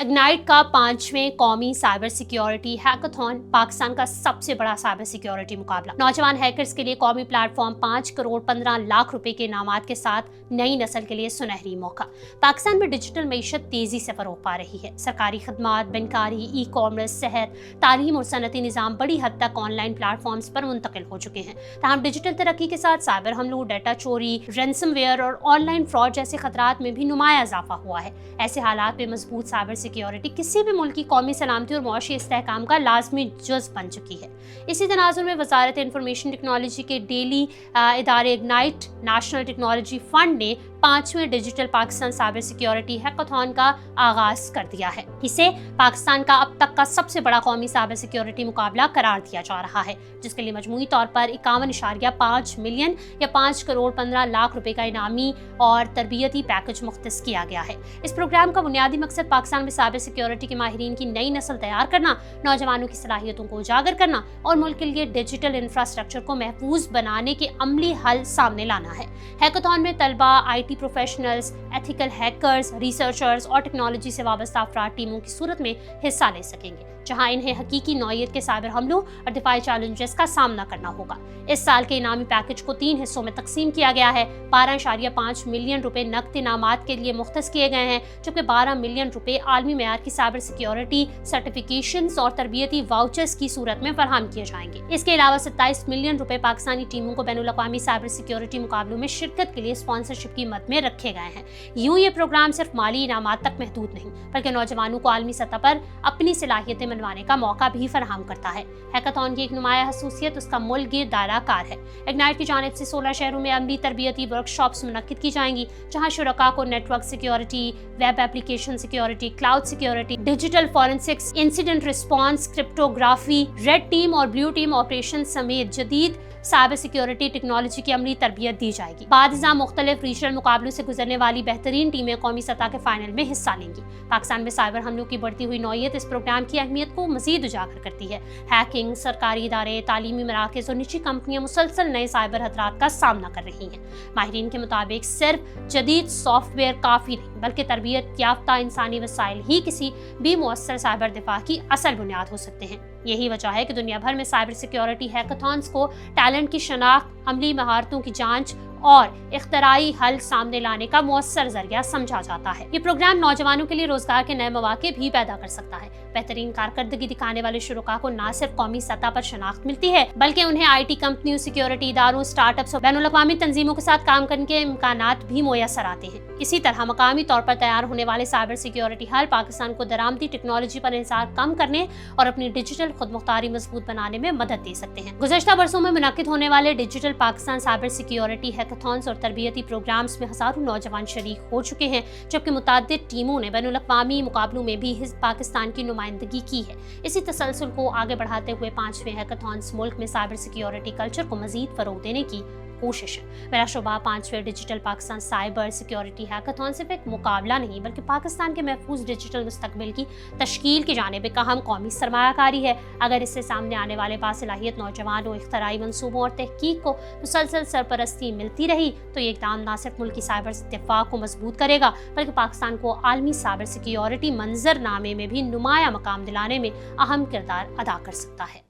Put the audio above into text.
Ignite का 5वें कौमी साइबर सिक्योरिटी हैकाथॉन पाकिस्तान का सबसे बड़ा साइबर सिक्योरिटी मुकाबला। नौजवान हैकर्स के लिए कौमी प्लेटफॉर्म 5 करोड़ 15 लाख रुपए के इनामात के साथ नई नस्ल के लिए सुनहरी मौका। पाकिस्तान में डिजिटल मईशत तेजी से फरोग पा रही है। सरकारी खदमात, बनकारी, ई कॉमर्स, सेहत, तालीम और सनती निज़ाम बड़ी हद तक ऑनलाइन प्लेटफॉर्म्स पर मुंतकिल हो चुके हैं। ताहम डिजिटल तरक्की के साथ साइबर हमलों, डाटा चोरी, रैंसमवेयर और ऑनलाइन फ्रॉड जैसे खतरात में भी नुमाया इजाफा हुआ है। ऐसे हालात में मजबूत साइबर सिक्योरिटी किसी भी मुल्क की कौमी सलामती और मुआशी इस्तेहकाम का लाजमी जुज़ बन चुकी है। इसी तनाजुर में वजारत इंफॉर्मेशन टेक्नोलॉजी के डेली इदारे इग्नाइट नेशनल टेक्नोलॉजी फंड ने 5वें digital Pakistan cyber security hackathon का आगाज कर दिया है। इसे पाकिस्तान का अब तक का सबसे बड़ा कौमी साइबर सिक्योरिटी मुकाबला करार दिया जा रहा है, जिसके लिए मजमूई तौर पर 51.5 मिलियन या 5 करोड़ 15 लाख रुपए का इनामी और तरबियती पैकेज मुख्तस किया गया है। इस प्रोग्राम का बुनियादी मकसद पाकिस्तान में साइबर सिक्योरिटी के माहिरीन की नई नस्ल तैयार करना, नौजवानों की सलाहियतों को उजागर करना और मुल्क के लिए डिजिटल इंफ्रास्ट्रक्चर को महफूज बनाने के अमली हल सामने लाना है। हैकाथॉन में तलबा, IT professionals, ethical hackers, researchers और टेक्नोलॉजी से वाबस्ता अफराद टीमों की सूरत में हिस्सा ले सकेंगे, जहां इन्हें हकीकी नौयत के साइबर हमलों और दिफाई चैलेंजेस का सामना करना होगा। इस साल के इनामी पैकेज को 3 हिस्सों में तकसीम किया गया है। 12.5 मिलियन रुपए नकद इनामात के लिए मुख्तस किए गए हैं, जबकि 12 मिलियन रुपए आलमी मेयार की साइबर सिक्योरिटी सर्टिफिकेशंस और तरबियती वाउचर्स की सूरत में फराहम किए जाएंगे। इसके अलावा 27 मिलियन रुपए पाकिस्तानी टीमों को बैनुल-अक़वामी साइबर सिक्योरिटी मुकाबलों में शिरकत के लिए स्पॉन्सरशिप की मद में रखे गए हैं। यूं ये प्रोग्राम सिर्फ माली इनामात तक महदूद नहीं, बल्कि नौजवानों को आलमी सतह पर अपनी सलाहियतें मनवाने का मौका भी फराहम करता है। हैकाथॉन की एक नुमाया खसूसियत उसका मुल्क गिर दायरा कार है। इग्नाइट की जानिब से 16 शहरों में अमली तरबियती वर्कशॉप्स मुनक्किद की जाएंगी, जहां शुरका को network security, web application security, cloud security, digital forensics, incident response, cryptography, red team और ब्लू टीम ऑपरेशन समेत जदीद साइबर सिक्योरिटी टेक्नोलॉजी की अमली तरबियत दी जाएगी। बादशाह मुख्तलिफ रीजनल मुकाबलों से गुजरने वाली बेहतरीन टीमें कौमी सतह के फाइनल में हिस्सा लेंगी। पाकिस्तान में साइबर हमलों की बढ़ती हुई नौयत इस प्रोग्राम की अहमियत को मजीद उजागर करती है। हैकिंग, सरकारी इदारे, तालीमी मराकज़ और निजी कंपनियां मुसलसल नए साइबर खतरात का सामना कर रही हैं। माहिरीन के मुताबिक सिर्फ जदीद सॉफ्टवेयर काफ़ी नहीं, बल्कि तरबियत याफ्ता इंसानी वसाइल ही किसी भी मुअस्सर साइबर दिफा की असल बुनियाद हो सकते हैं। यही वजह है कि दुनिया भर में साइबर सिक्योरिटी हैकाथॉन्स को टैलेंट की शनाख्त, अमली महारतों की जांच और इख्तराई हल सामने लाने का मुअस्सर जरिया समझा जाता है। ये प्रोग्राम नौजवानों के लिए रोजगार के नए मौके भी पैदा कर सकता है। बेहतरीन कारकर्दगी दिखाने वाले शुरुका को न सिर्फ कौमी सतह पर शनाख्त मिलती है, बल्कि उन्हें IT कंपनियों, सिक्योरिटी इदारों, स्टार्टअप्स और बैनुल-अक़वामी तंजीमों के साथ काम करने के इम्कानात भी मुयस्सर आते हैं। इसी तरह मकामी तौर पर तैयार होने वाले साइबर सिक्योरिटी हल पाकिस्तान को दरामदी टेक्नोलॉजी पर इंसार कम करने और अपनी डिजिटल खुदमुख्तारी मजबूत बनाने में मदद दे सकते हैं। गुज़श्ता बरसों में मुनक्किद होने वाले digital Pakistan cyber security hackathons और तरबियती प्रोग्राम्स में हज़ारों नौजवान शरीक हो चुके हैं, जबकि मुतअद्दिद टीमों ने बैनुल-अक़वामी मुकाबलों में भी पाकिस्तान की नुमाइंदगी की है। इसी तसलसल को आगे बढ़ाते हुए 5वें हैकाथॉन्स मुल्क में साइबर सिक्योरिटी कल्चर को मजीद फरोग देने की कोशिश है। मेरा शुबा 5वें digital Pakistan cyber security hackathon सिर्फ एक मुकाबला नहीं, बल्कि पाकिस्तान के महफूज डिजिटल मुस्तकबिल की तश्कील की जानिब एक अहम कौमी सरमायाकारी है। अगर इससे सामने आने वाले बासलाहियत नौजवानों, इख्तराई मंसूबों और तहकीक को मुसलसल सरपरस्ती मिलती रही, तो ये इक़दाम न सिर्फ मुल्क की साइबर दिफा को मजबूत करेगा, बल्कि पाकिस्तान को आलमी साइबर सिक्योरिटी मंजरनामे में भी नुमाया मकाम दिलाने में अहम किरदार अदा कर सकता है।